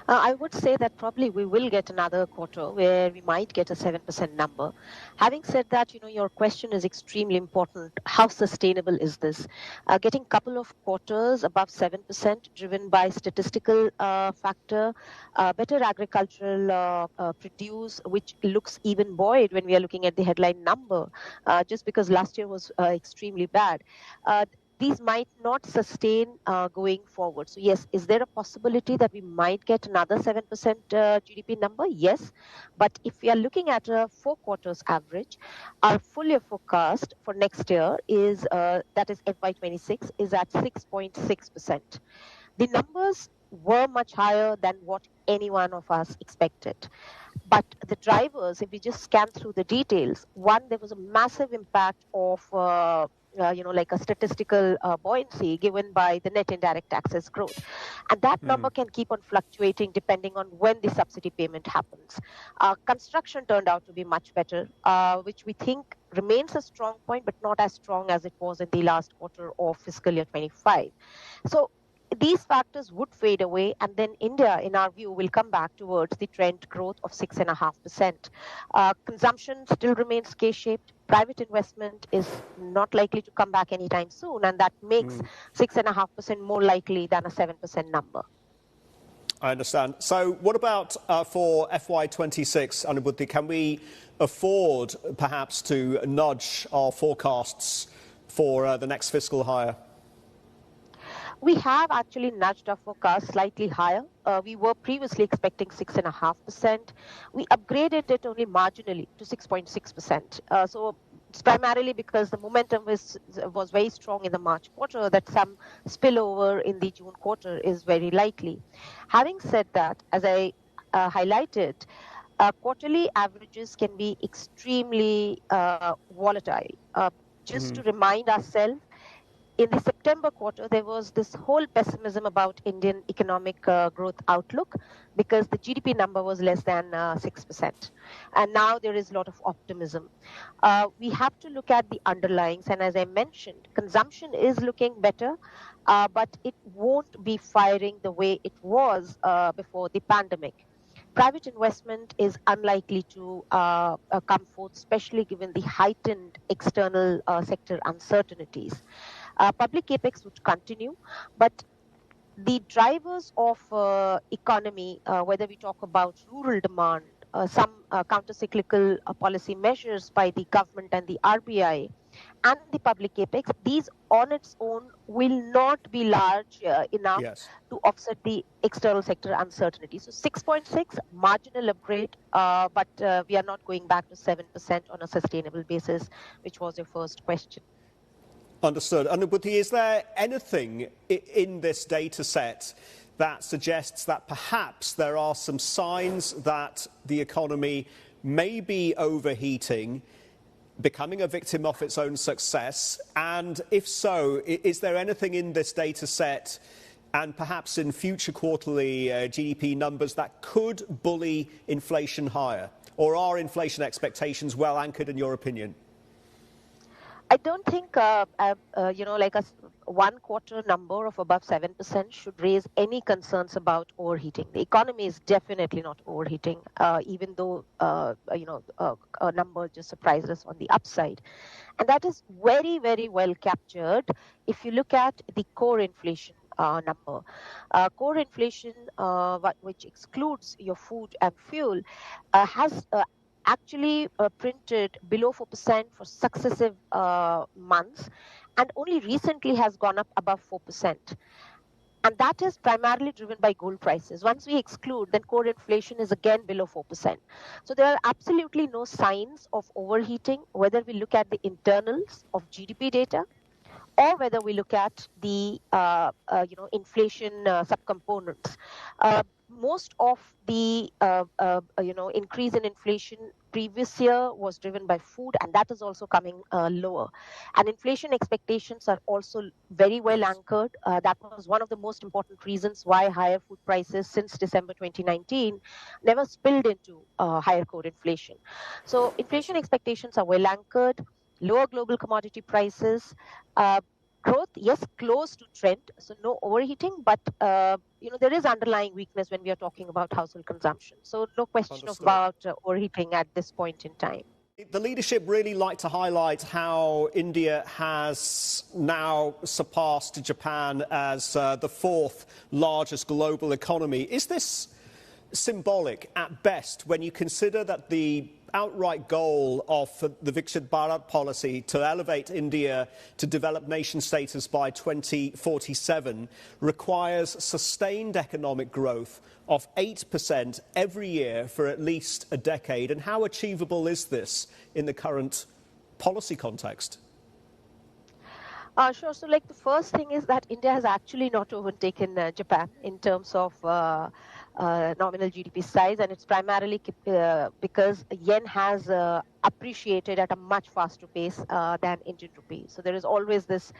I would say that probably we will get another quarter where we might get a 7% number. Having said that, your question is extremely important. How sustainable is this? Getting couple of quarters above 7% driven by statistical factor, better agricultural produce, which looks even buoyed when we are looking at the headline number, just because last year was extremely bad. These might not sustain going forward. So yes, is there a possibility that we might get another 7% GDP number? Yes. But if we are looking at a 4 quarters average, our full year forecast for next year is, that is FY26, is at 6.6%. The numbers were much higher than what any one of us expected. But the drivers, if we just scan through the details, one, there was a massive impact of like a statistical buoyancy given by the net indirect taxes growth. And that number can keep on fluctuating depending on when the subsidy payment happens. Construction turned out to be much better, which we think remains a strong point, but not as strong as it was in the last quarter of fiscal year 25. So these factors would fade away, and then India, in our view, will come back towards the trend growth of 6.5%. Consumption still remains K-shaped. Private investment is not likely to come back anytime soon, and that makes 6.5% more likely than a 7% number. I understand. So what about for FY26, Anubhuti? Can we afford perhaps to nudge our forecasts for the next fiscal higher? We have actually nudged our forecast slightly higher. We were previously expecting 6.5%. We upgraded it only marginally to 6.6%. So it's primarily because the momentum was very strong in the March quarter, that some spillover in the June quarter is very likely. Having said that, as I highlighted, quarterly averages can be extremely volatile. Just to remind ourselves, in the September quarter, there was this whole pessimism about Indian economic growth outlook because the GDP number was less than 6%. And now there is a lot of optimism. We have to look at the underlyings. And as I mentioned, consumption is looking better, but it won't be firing the way it was before the pandemic. Private investment is unlikely to come forth, especially given the heightened external sector uncertainties. Public capex would continue, but the drivers of economy, whether we talk about rural demand, some counter-cyclical policy measures by the government and the RBI, and the public capex, these on its own will not be large enough to offset the external sector uncertainty. So 6.6, marginal upgrade, but we are not going back to 7% on a sustainable basis, which was your first question. Understood. Anubhuti, is there anything in this data set that suggests that perhaps there are some signs that the economy may be overheating, becoming a victim of its own success? And if so, is there anything in this data set and perhaps in future quarterly GDP numbers that could bully inflation higher? Or are inflation expectations well anchored in your opinion? I don't think, like a 1 quarter number of above 7% should raise any concerns about overheating. The economy is definitely not overheating, even though, a number just surprised us on the upside. And that is very, very well captured if you look at the core inflation number. Core inflation, which excludes your food and fuel, has actually printed below 4% for successive months, and only recently has gone up above 4%. And that is primarily driven by gold prices. Once we exclude, then core inflation is again below 4%. So there are absolutely no signs of overheating, whether we look at the internals of GDP data or whether we look at the inflation subcomponents. Most of the increase in inflation previous year was driven by food, and that is also coming lower. And inflation expectations are also very well anchored. That was one of the most important reasons why higher food prices since December 2019 never spilled into higher core inflation. So inflation expectations are well anchored, lower global commodity prices. growth, yes, close to trend, so no overheating, but there is underlying weakness when we are talking about household consumption. So no question Understood. about overheating at this point in time. The leadership really like to highlight how India has now surpassed Japan as the fourth largest global economy. Is this symbolic at best when you consider that the outright goal of the Viksit Bharat policy to elevate India to developed nation status by 2047 requires sustained economic growth of 8% every year for at least a decade? And how achievable is this in the current policy context? Sure. So, the first thing is that India has actually not overtaken Japan in terms of nominal GDP size, and it's primarily because yen has appreciated at a much faster pace than Indian rupee. So there is always this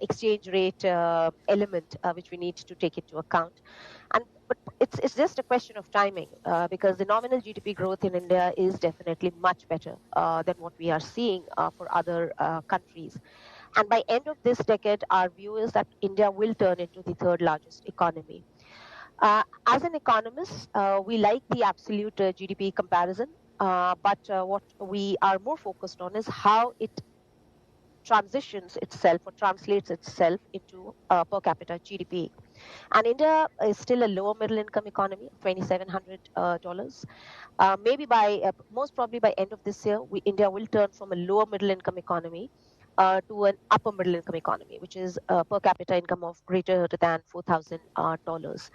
exchange rate element which we need to take into account. But it's just a question of timing because the nominal GDP growth in India is definitely much better than what we are seeing for other countries. And by end of this decade, our view is that India will turn into the third largest economy. As an economist, we like the absolute GDP comparison, but what we are more focused on is how it transitions itself or translates itself into per capita GDP. And India is still a lower middle income economy, $2,700. Maybe most probably by end of this year, India will turn from a lower middle income economy to an upper middle income economy, which is per capita income of greater than $4,000.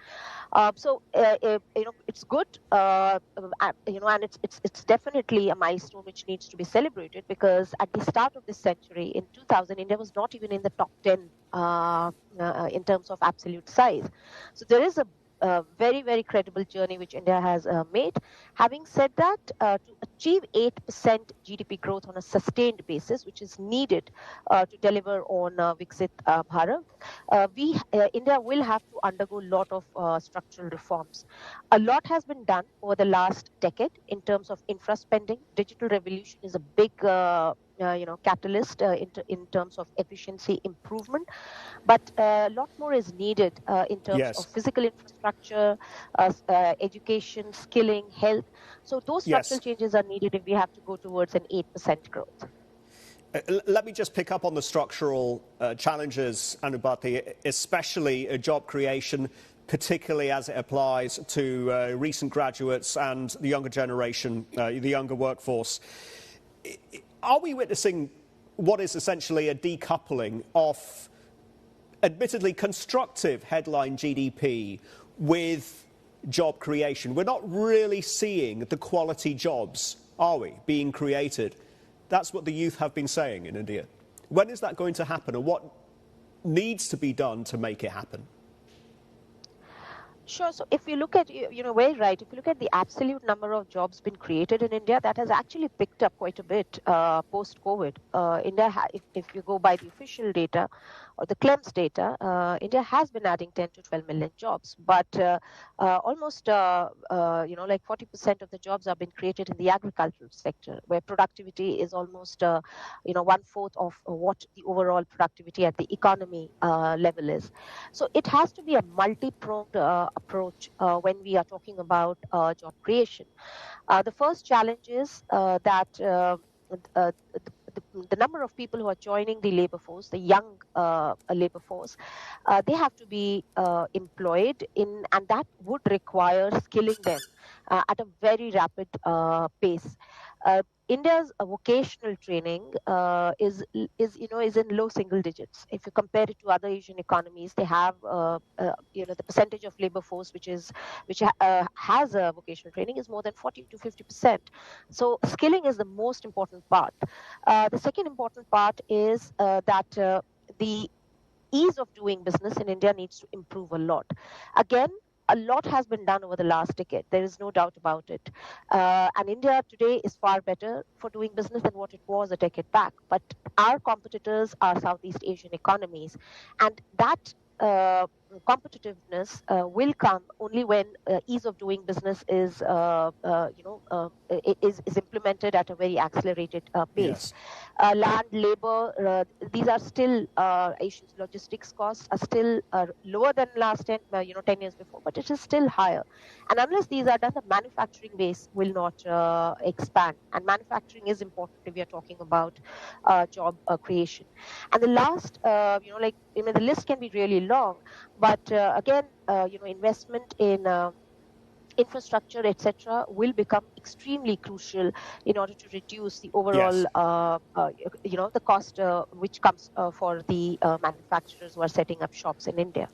So it's good, and it's definitely a milestone which needs to be celebrated because at the start of this century, in 2000, India was not even in the top 10 in terms of absolute size. So there is a very, very credible journey which India has made. Having said that, to achieve 8% GDP growth on a sustained basis, which is needed to deliver on Viksit Bharat, India will have to undergo a lot of structural reforms. A lot has been done over the last decade in terms of infra spending. Digital revolution is a big catalyst in terms of efficiency improvement. But a lot more is needed in terms of physical infrastructure, education, skilling, health. So those structural changes are needed if we have to go towards an 8% growth. Let me just pick up on the structural challenges, Anubhuti, especially job creation, particularly as it applies to recent graduates and the younger generation, the younger workforce. Are we witnessing what is essentially a decoupling of admittedly constructive headline GDP with job creation? We're not really seeing the quality jobs, are we, being created? That's what the youth have been saying in India. When is that going to happen, and what needs to be done to make it happen? Sure. So if you look at, very right, if you look at the absolute number of jobs been created in India, that has actually picked up quite a bit post-COVID. India, if you go by the official data or the CLEMS data, India has been adding 10 to 12 million jobs, but almost, 40% of the jobs have been created in the agricultural sector, where productivity is almost, 1/4 of what the overall productivity at the economy level is. So it has to be a multi-pronged approach when we are talking about job creation. The first challenge is that the number of people who are joining the labor force, the young labor force, they have to be employed and that would require skilling them at a very rapid pace. India's vocational training is in low single digits. If you compare it to other Asian economies, they have the percentage of labor force which has a vocational training is more than 40 to 50%. So skilling is the most important part. The second important part is that the ease of doing business in India needs to improve a lot. Again, a lot has been done over the last decade. There is no doubt about it. And India today is far better for doing business than what it was a decade back. But our competitors are Southeast Asian economies. And that competitiveness will come only when ease of doing business is implemented at a very accelerated pace. Yes. Land, labor, these are still Asia's logistics costs are still lower than last 10 years before, but it is still higher. And unless these are done, the manufacturing base will not expand. And manufacturing is important if we are talking about job creation. And the last, the list can be really long, but again, investment in infrastructure, etc., will become extremely crucial in order to reduce the overall, Yes. the cost which comes for the manufacturers who are setting up shops in India.